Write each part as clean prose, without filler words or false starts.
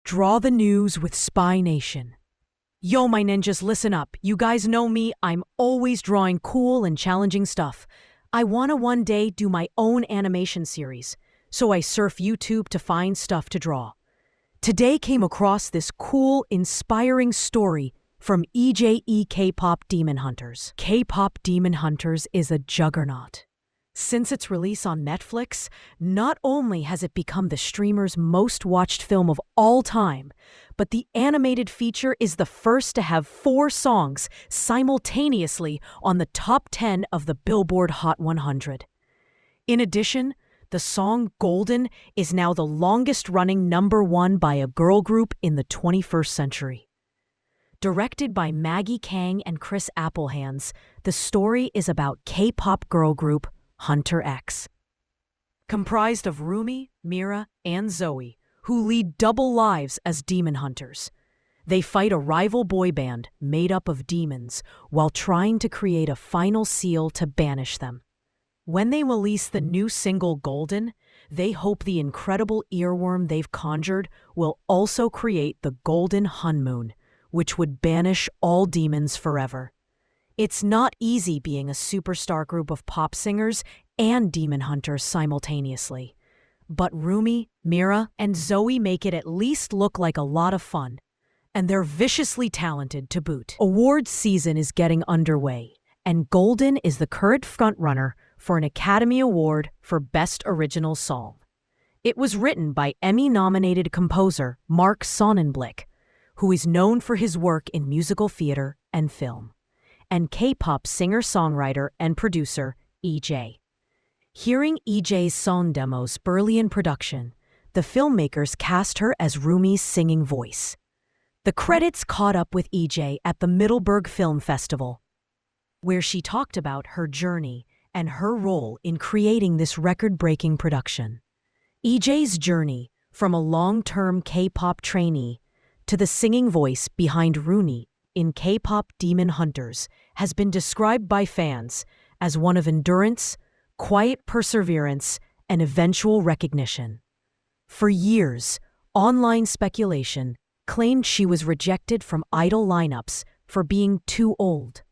Draw the news with Spy Nation. Yo, my ninjas, listen up. You guys know me, I'm always drawing cool and challenging stuff. I wanna one day do my own animation series, so I surf YouTube to find stuff to draw. Today came across this cool, inspiring story from EJAE KPop Demon Hunters. KPop Demon Hunters is a juggernaut. Since its release on Netflix, not only has it become the streamer's most watched film of all time, but the animated feature is the first to have 4 songs simultaneously on the top 10 of the Billboard Hot 100. In addition, the song Golden is now the longest-running #1 by a girl group in the 21st century. Directed by Maggie Kang and Chris Applehands, the story is about K-pop girl group Hunter X. Comprised of Rumi, Mira, and Zoe, who lead double lives as demon hunters. They fight a rival boy band made up of demons while trying to create a final seal to banish them. When they release the new single Golden, they hope the incredible earworm they've conjured will also create the Golden Honeymoon, which would banish all demons forever. It's not easy being a superstar group of pop singers and demon hunters simultaneously. But Rumi, Mira, and Zoe make it at least look like a lot of fun. And they're viciously talented to boot. Awards season is getting underway, and Golden is the current frontrunner for an Academy Award for Best Original Song. It was written by Emmy-nominated composer Mark Sonnenblick, who is known for his work in musical theater and film, and K-pop singer-songwriter and producer EJAE. Hearing EJAE's song demos early in production, the filmmakers cast her as Rumi's singing voice. The credits caught up with EJAE at the Middleburg Film Festival, where she talked about her journey and her role in creating this record-breaking production. EJAE's journey from a long-term K-pop trainee to the singing voice behind Rumi in KPop Demon Hunters has been described by fans as one of endurance, quiet perseverance, and eventual recognition. For years, online speculation claimed she was rejected from idol lineups for being too old.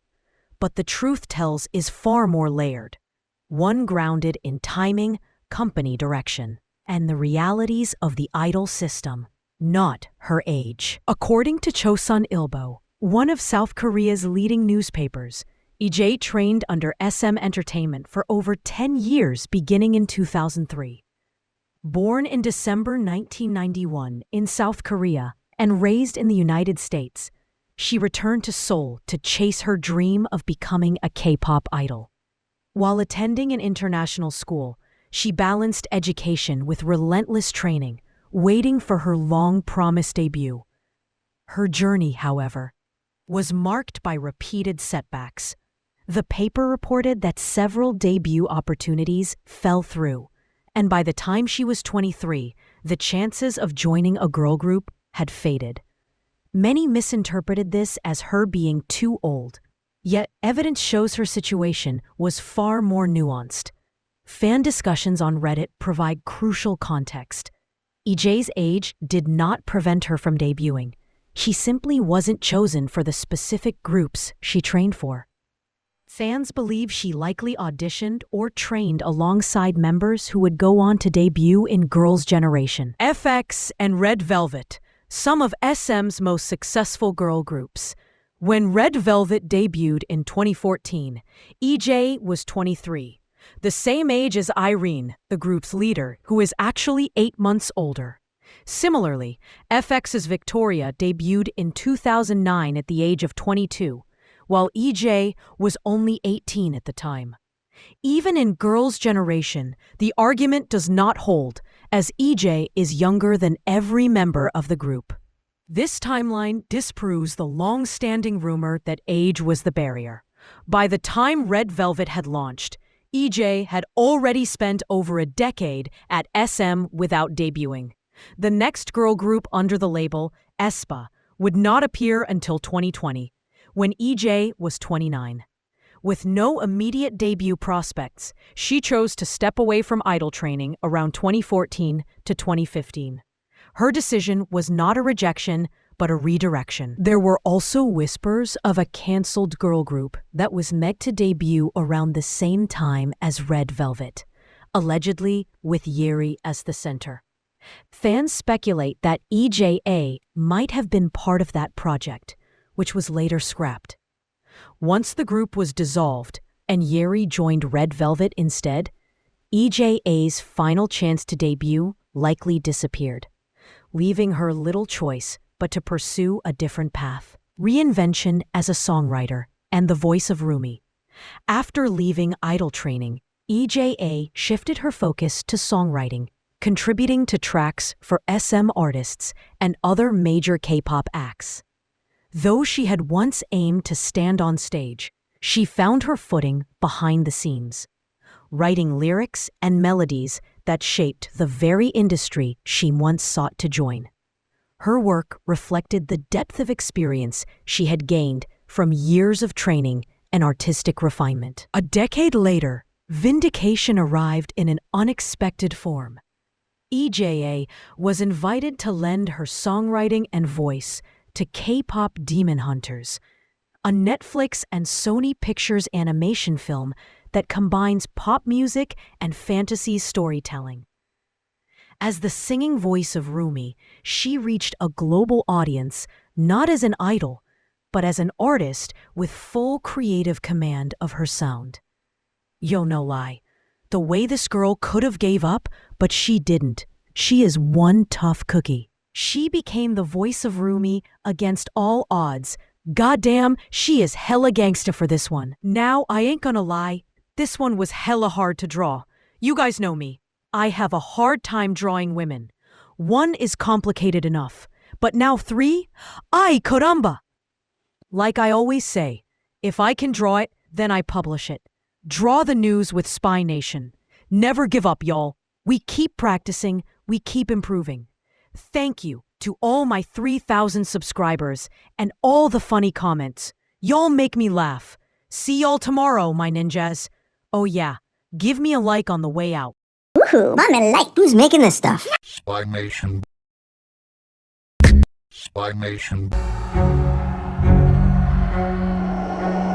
But the truth tells is far more layered, one grounded in timing, company direction, and the realities of the idol system, not her age. According to Chosun Ilbo, one of South Korea's leading newspapers, EJAE trained under SM Entertainment for over 10 years beginning in 2003. Born in December 1991 in South Korea and raised in the United States, she returned to Seoul to chase her dream of becoming a K-pop idol. While attending an international school, she balanced education with relentless training, waiting for her long-promised debut. Her journey, however, was marked by repeated setbacks. The paper reported that several debut opportunities fell through, and by the time she was 23, the chances of joining a girl group had faded. Many misinterpreted this as her being too old, yet evidence shows her situation was far more nuanced. Fan discussions on Reddit provide crucial context. EJAE's age did not prevent her from debuting. She simply wasn't chosen for the specific groups she trained for. Fans believe she likely auditioned or trained alongside members who would go on to debut in Girls' Generation, FX, and Red Velvet, some of SM's most successful girl groups. When Red Velvet debuted in 2014, EJAE was 23, the same age as Irene, the group's leader, who is actually 8 months older. Similarly, FX's Victoria debuted in 2009 at the age of 22, while EJAE was only 18 at the time. Even in Girls' Generation, the argument does not hold, as EJAE is younger than every member of the group. This timeline disproves the long-standing rumor that age was the barrier. By the time Red Velvet had launched, EJAE had already spent over a decade at SM without debuting. The next girl group under the label, aespa, would not appear until 2020, when EJAE was 29. With no immediate debut prospects, she chose to step away from idol training around 2014 to 2015. Her decision was not a rejection, but a redirection. There were also whispers of a cancelled girl group that was meant to debut around the same time as Red Velvet, allegedly with EJAE as the center. Fans speculate that EJAE might have been part of that project, which was later scrapped. Once the group was dissolved and EJAE joined Red Velvet instead, EJAE's final chance to debut likely disappeared, leaving her little choice but to pursue a different path. Reinvention as a songwriter and the voice of Rumi. After leaving idol training, EJAE shifted her focus to songwriting, contributing to tracks for SM artists and other major K-pop acts. Though she had once aimed to stand on stage, she found her footing behind the scenes, writing lyrics and melodies that shaped the very industry she once sought to join. Her work reflected the depth of experience she had gained from years of training and artistic refinement. A decade later, vindication arrived in an unexpected form. EJAE was invited to lend her songwriting and voice to KPop Demon Hunters, a Netflix and Sony Pictures animation film that combines pop music and fantasy storytelling. As the singing voice of Rumi, she reached a global audience not as an idol, but as an artist with full creative command of her sound. Yo, no lie. The way this girl could have gave up, but she didn't. She is one tough cookie. She became the voice of Rumi against all odds. Goddamn, she is hella gangsta for this one. Now, I ain't gonna lie, this one was hella hard to draw. You guys know me. I have a hard time drawing women. One is complicated enough, but now 3? Ay, caramba! Like I always say, if I can draw it, then I publish it. Draw the news with Spy Nation. Never give up, y'all. We keep practicing, we keep improving. Thank you to all my 3,000 subscribers and all the funny comments. Y'all make me laugh. See y'all tomorrow, my ninjas. Oh yeah, give me a like on the way out. Woohoo, I'm a like. Who's making this stuff? Spy Nation. Spy Nation.